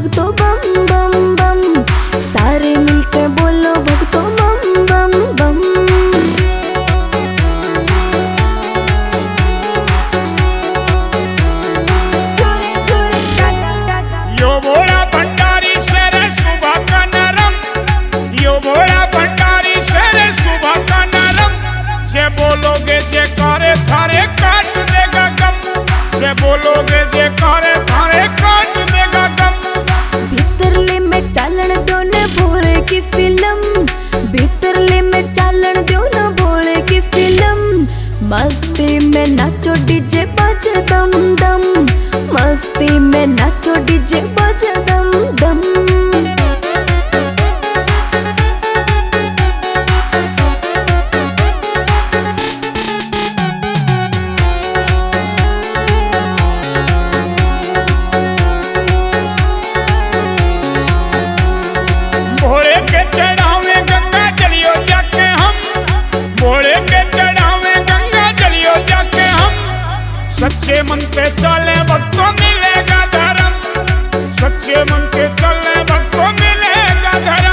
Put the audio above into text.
भक्तों बम बम बम, सारे मिलकर बोलो भक्तों बम बम बम। यो भोला भंडारी शेर सुबह का नरम, यो भोला भंडारी शेर सुबह का नरम, जे बोलोगे जे करे थारे काट देगा गम, जे बोलोगे जे करे थारे काट देगा गम। भीतरले में चालन दो न भोले की फिल्म, भीतरले में चालन दो न भोले की फिल्म, मस्ती में नाचो डीजे बजे दम दम, मस्ती में नाचो डीजे बजे दम दम। भोले के चढ़ावे गंगा जलियो जाके हम, भोले के चढ़ावे गंगा जलियो जाके हम, सच्चे मन पे चले भक्तों मिलेगा धर्म, सच्चे मन के चले भक्तों मिलेगा धर्म।